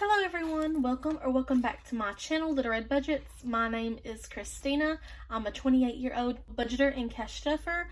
Hello everyone, welcome back to my channel, Little Red Budgets. My name is Christina. I'm a 28-year-old budgeter and cash stuffer,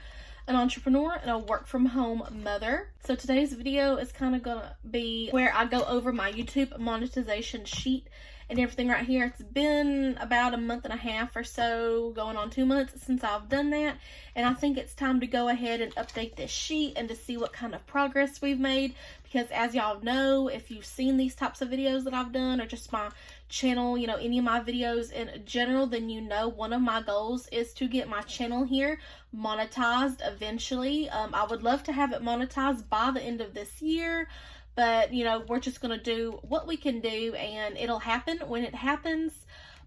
an entrepreneur, and a work from home mother. So today's video is kind of gonna be where I go over my YouTube monetization sheet and everything right here. It's been about a month and a half or so, going on 2 months since I've done that, and I think it's time to go ahead and update this sheet and to see what kind of progress we've made, because as y'all know, if you've seen these types of videos that I've done, or just my channel, you know, any of my videos in general, then you know one of my goals is to get my channel here monetized eventually. I would love to have it monetized by the end of this year, but you know, we're just gonna do what we can do and it'll happen when it happens.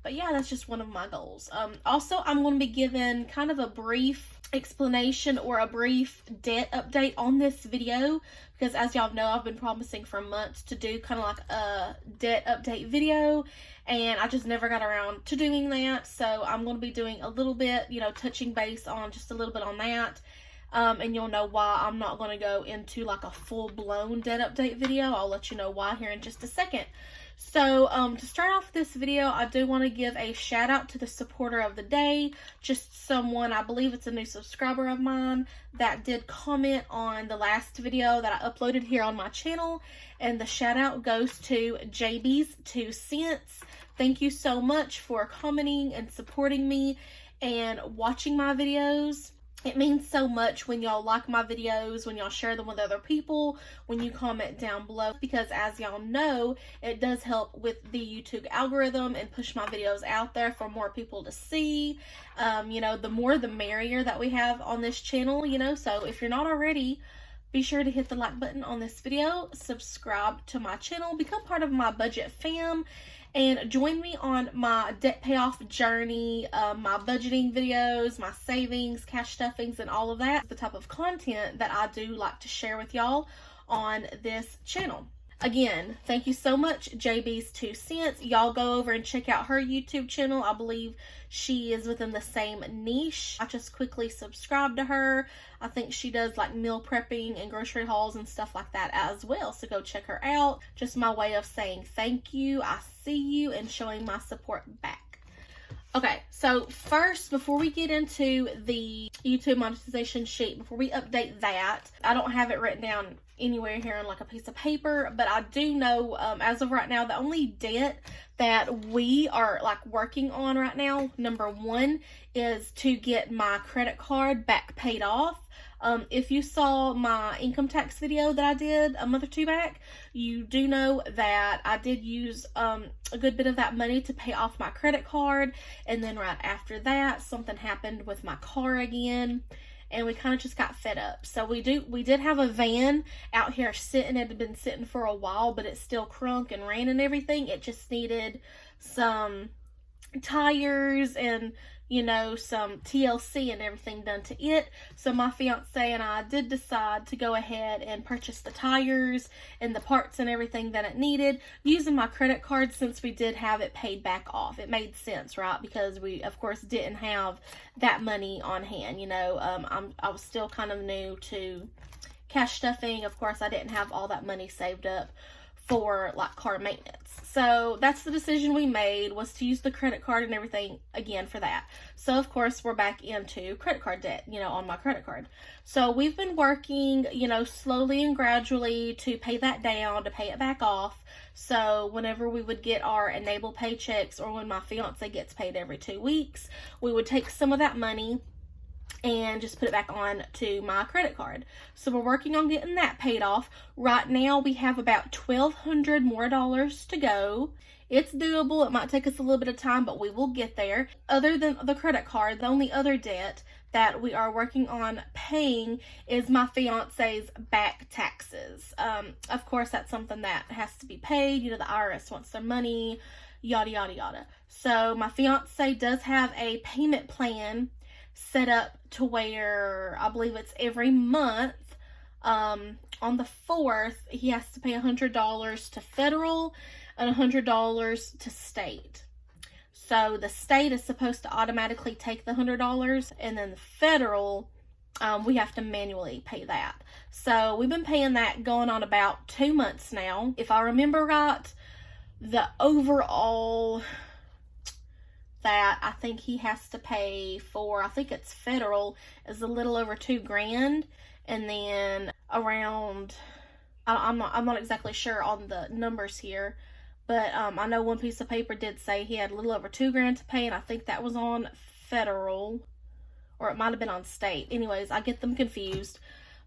But yeah, that's just one of my goals. Also, I'm going to be giving kind of a brief explanation or a brief debt update on this video, because as y'all know, I've been promising for months to do kind of like a debt update video, and I just never got around to doing that. So I'm going to be doing a little bit, you know, touching base on just a little bit on that. And you'll know why I'm not going to go into like a full-blown debt update video. I'll let you know why here in just a second. So to start off this video, I do want to give a shout out to the supporter of the day, just someone, I believe it's a new subscriber of mine, that did comment on the last video that I uploaded here on my channel, and the shout out goes to JB's 2 cents. Thank you so much for commenting and supporting me and watching my videos. It means so much when y'all like my videos, when y'all share them with other people, when you comment down below, because as y'all know, it does help with the YouTube algorithm and push my videos out there for more people to see. You know, the more the merrier that we have on this channel, you know, so if you're not already, be sure to hit the like button on this video, subscribe to my channel, become part of my budget fam, and join me on my debt payoff journey, my budgeting videos, my savings, cash stuffings, and all of that. The type of content that I do like to share with y'all on this channel. Again, thank you so much, JB's 2 cents. Y'all go over and check out her YouTube channel. I believe she is within the same niche. I just quickly subscribed to her. I think she does like meal prepping and grocery hauls and stuff like that as well. So go check her out. Just my way of saying thank you, I see you, and showing my support back. Okay, so first, before we get into the YouTube monetization sheet, before we update that, I don't have it written down anywhere here on like a piece of paper, but I do know as of right now, the only debt that we are like working on right now, number one, is to get my credit card back paid off. If you saw my income tax video that I did a month or two back, you do know that I did use a good bit of that money to pay off my credit card, and then right after that, something happened with my car again, and we kind of just got fed up. So we did have a van out here sitting. It had been sitting for a while, but it's still crunk and ran and everything. It just needed some tires and, you know, some TLC and everything done to it. So my fiance and I did decide to go ahead and purchase the tires and the parts and everything that it needed using my credit card, since we did have it paid back off. It made sense, right? Because we of course didn't have that money on hand. You know, I was still kind of new to cash stuffing. Of course, I didn't have all that money saved up for like car maintenance. So that's the decision we made, was to use the credit card and everything again for that. So of course we're back into credit card debt, you know, on my credit card. So we've been working, you know, slowly and gradually to pay that down, to pay it back off. So whenever we would get our enable paychecks, or when my fiance gets paid every 2 weeks, we would take some of that money and just put it back on to my credit card. So we're working on getting that paid off. Right now we have about $1,200 more to go. It's doable. It might take us a little bit of time, but we will get there. Other than the credit card, the only other debt that we are working on paying is my fiance's back taxes. Of course, that's something that has to be paid. You know, the IRS wants their money, yada, yada, yada. So my fiance does have a payment plan set up to where I believe it's every month. On the 4th, he has to pay $100 to federal and $100 to state. So the state is supposed to automatically take the $100, and then the federal, we have to manually pay that. So we've been paying that going on about 2 months now. If I remember right, the overall that I think he has to pay for, I think it's federal, is a little over $2,000, and then around, I'm not exactly sure on the numbers here, but I know one piece of paper did say he had a little over $2,000 to pay, and I think that was on federal, or it might have been on state. Anyways, I get them confused.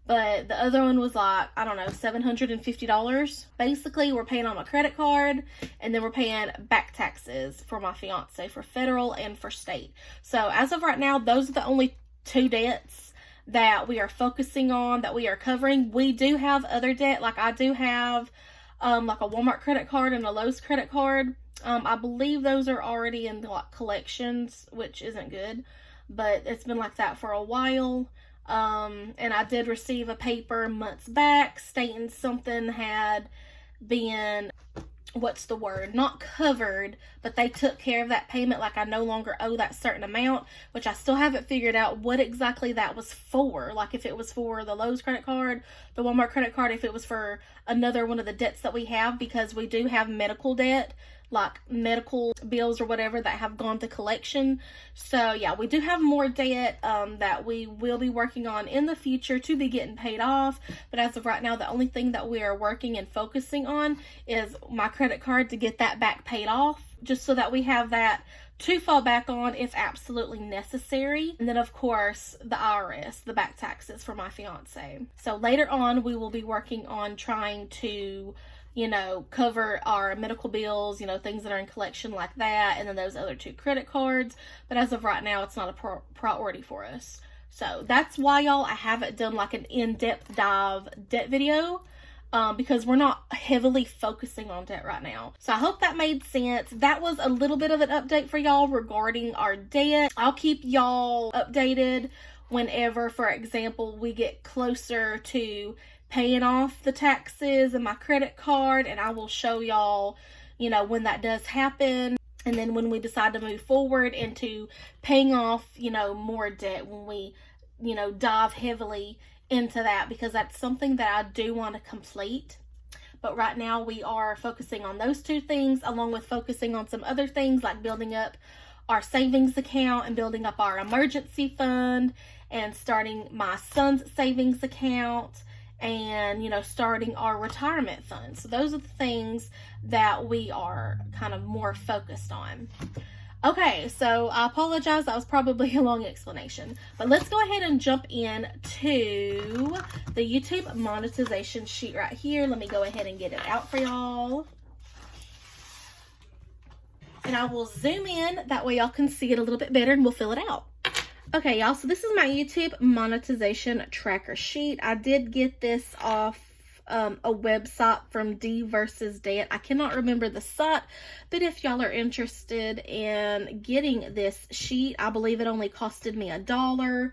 But the other one was like, I don't know, $750. Basically, we're paying on my credit card, and then we're paying back taxes for my fiance for federal and for state. So as of right now, those are the only two debts that we are focusing on, that we are covering. We do have other debt. Like I do have like a Walmart credit card and a Lowe's credit card. I believe those are already in like collections, which isn't good, but it's been like that for a while. And I did receive a paper months back stating something had been, what's the word, not covered, but they took care of that payment. Like I no longer owe that certain amount, which I still haven't figured out what exactly that was for. Like if it was for the Lowe's credit card, the Walmart credit card, if it was for another one of the debts that we have, because we do have medical debt, like medical bills or whatever that have gone to collection. So yeah, we do have more debt that we will be working on in the future to be getting paid off. But as of right now, the only thing that we are working and focusing on is my credit card, to get that back paid off, just so that we have that to fall back on if absolutely necessary. And then of course the IRS, the back taxes for my fiance. So later on we will be working on trying to, you know, cover our medical bills, you know, things that are in collection like that, and then those other two credit cards. But as of right now, it's not a priority for us. So that's why, y'all, I haven't done like an in-depth dive debt video, because we're not heavily focusing on debt right now. So I hope that made sense. That was a little bit of an update for y'all regarding our debt. I'll keep y'all updated whenever, for example, we get closer to paying off the taxes and my credit card, and I will show y'all, you know, when that does happen. And then when we decide to move forward into paying off, you know, more debt, when we, you know, dive heavily into that, because that's something that I do want to complete. But right now we are focusing on those two things, along with focusing on some other things like building up our savings account and building up our emergency fund, and starting my son's savings account, and, you know, starting our retirement fund. So those are the things that we are kind of more focused on. Okay, so I apologize, that was probably a long explanation, but let's go ahead and jump in to the YouTube monetization sheet right here. Let me go ahead and get it out for y'all. And I will zoom in, that way y'all can see it a little bit better and we'll fill it out. Okay, y'all, so this is my YouTube monetization tracker sheet. I did get this off a website from D versus Debt. I cannot remember the site, but if y'all are interested in getting this sheet, I believe it only costed me $1.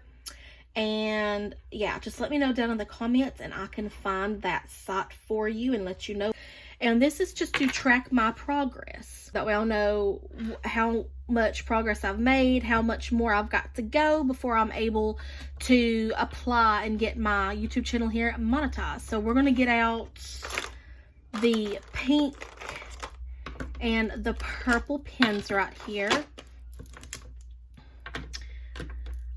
And yeah, just let me know down in the comments and I can find that site for you and let you know. And this is just to track my progress. That way I'll know how much progress I've made, how much more I've got to go before I'm able to apply and get my YouTube channel here monetized. So we're going to get out the pink and the purple pens right here.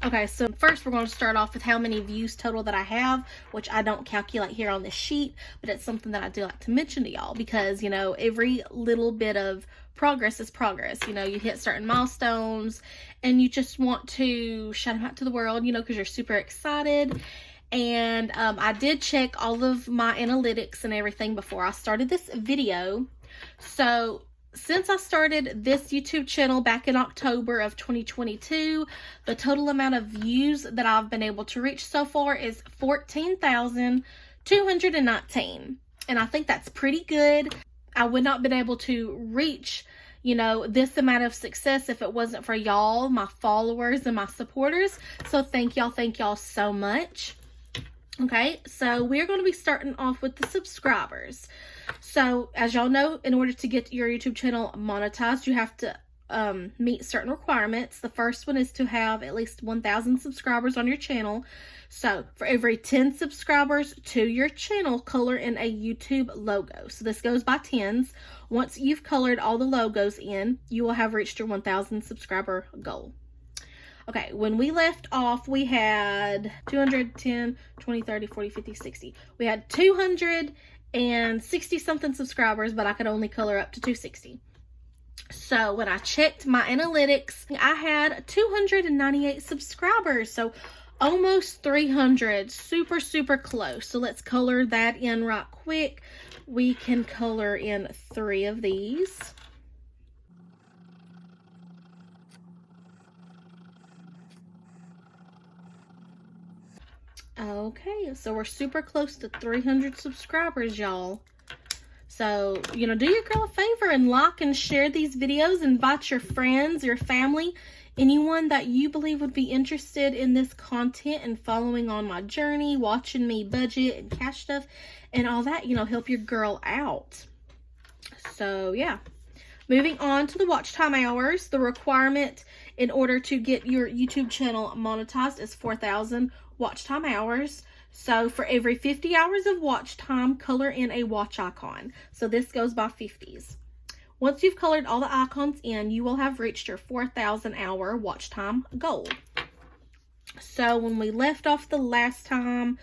Okay, so first we're going to start off with how many views total that I have, which I don't calculate here on this sheet, but it's something that I do like to mention to y'all because, you know, every little bit of progress is progress. You know, you hit certain milestones and you just want to shout them out to the world, you know, because you're super excited. And I did check all of my analytics and everything before I started this video. So since I started this YouTube channel back in October of 2022, the total amount of views that I've been able to reach so far is 14,219. And I think that's pretty good. I would not have been able to reach, you know, this amount of success if it wasn't for y'all, my followers and my supporters. So thank y'all so much. Okay, so we're going to be starting off with the subscribers. So as y'all know, in order to get your YouTube channel monetized, you have to meet certain requirements. The first one is to have at least 1,000 subscribers on your channel. So for every 10 subscribers to your channel, color in a YouTube logo. So this goes by tens. Once you've colored all the logos in, you will have reached your 1,000 subscriber goal. Okay, when we left off, we had 210, 20, 30, 40, 50, 60. We had 260 something subscribers, but I could only color up to 260. So when I checked my analytics, I had 298 subscribers. So almost 300, super, super close. So let's color that in right quick. We can color in 3 of these. Okay, so we're super close to 300 subscribers, y'all. So, do your girl a favor and like and share these videos. Invite your friends, your family, anyone that you believe would be interested in this content and following on my journey, watching me budget and cash stuff and all that, help your girl out. So, yeah. Moving on to the watch time hours. The requirement in order to get your YouTube channel monetized is 4,000 watch time hours. So for every 50 hours of watch time, color in a watch icon. So this goes by 50s. Once you've colored all the icons in, you will have reached your 4,000 hour watch time goal. So when we left off the last time,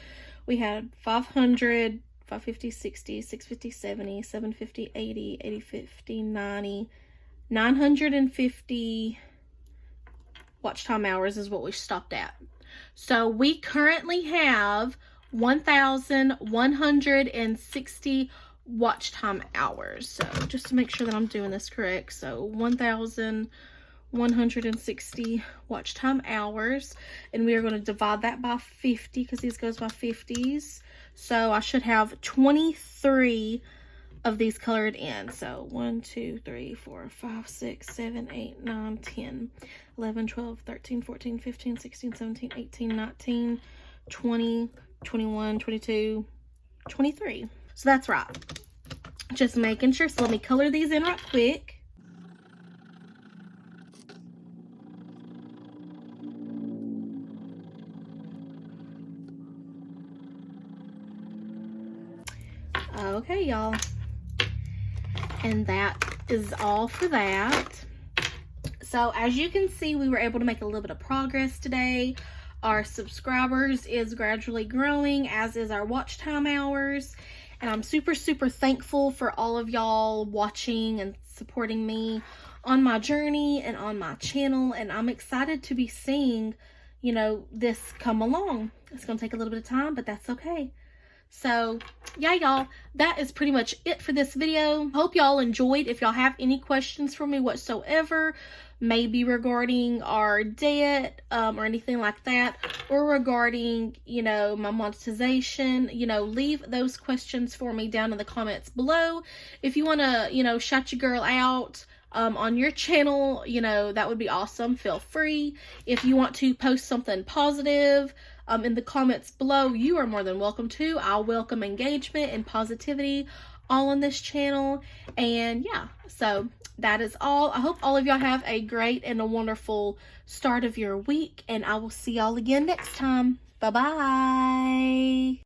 we had 500, 550, 60, 650, 70, 750, 80, 80, 50, 90, 950 watch time hours is what we stopped at. So we currently have 1,160 watch time hours. So just to make sure that I'm doing this correct. So 1,160 watch time hours. And we are going to divide that by 50 because these goes by 50s. So I should have 23 of these colored in. So 1, 2, 3, 4, 5, 6, 7, 8, 9, 10, 11, 12, 13, 14, 15, 16, 17, 18, 19, 20, 21, 22, 23. So that's right. Just making sure. So let me color these in right quick. Okay, y'all. And that is all for that. So as you can see, we were able to make a little bit of progress today. Our subscribers is gradually growing, as is our watch time hours. And I'm super, super thankful for all of y'all watching and supporting me on my journey and on my channel. And I'm excited to be seeing, this come along. It's going to take a little bit of time, but that's okay. So, yeah, y'all, that is pretty much it for this video. Hope y'all enjoyed. If y'all have any questions for me whatsoever, maybe regarding our debt or anything like that, or regarding, my monetization, leave those questions for me down in the comments below. If you want to, shout your girl out on your channel, that would be awesome. Feel free. If you want to post something positive in the comments below, you are more than welcome to. I'll welcome engagement and positivity all on this channel. And yeah, so that is all. I hope all of y'all have a great and a wonderful start of your week, and I will see y'all again next time. Bye-bye.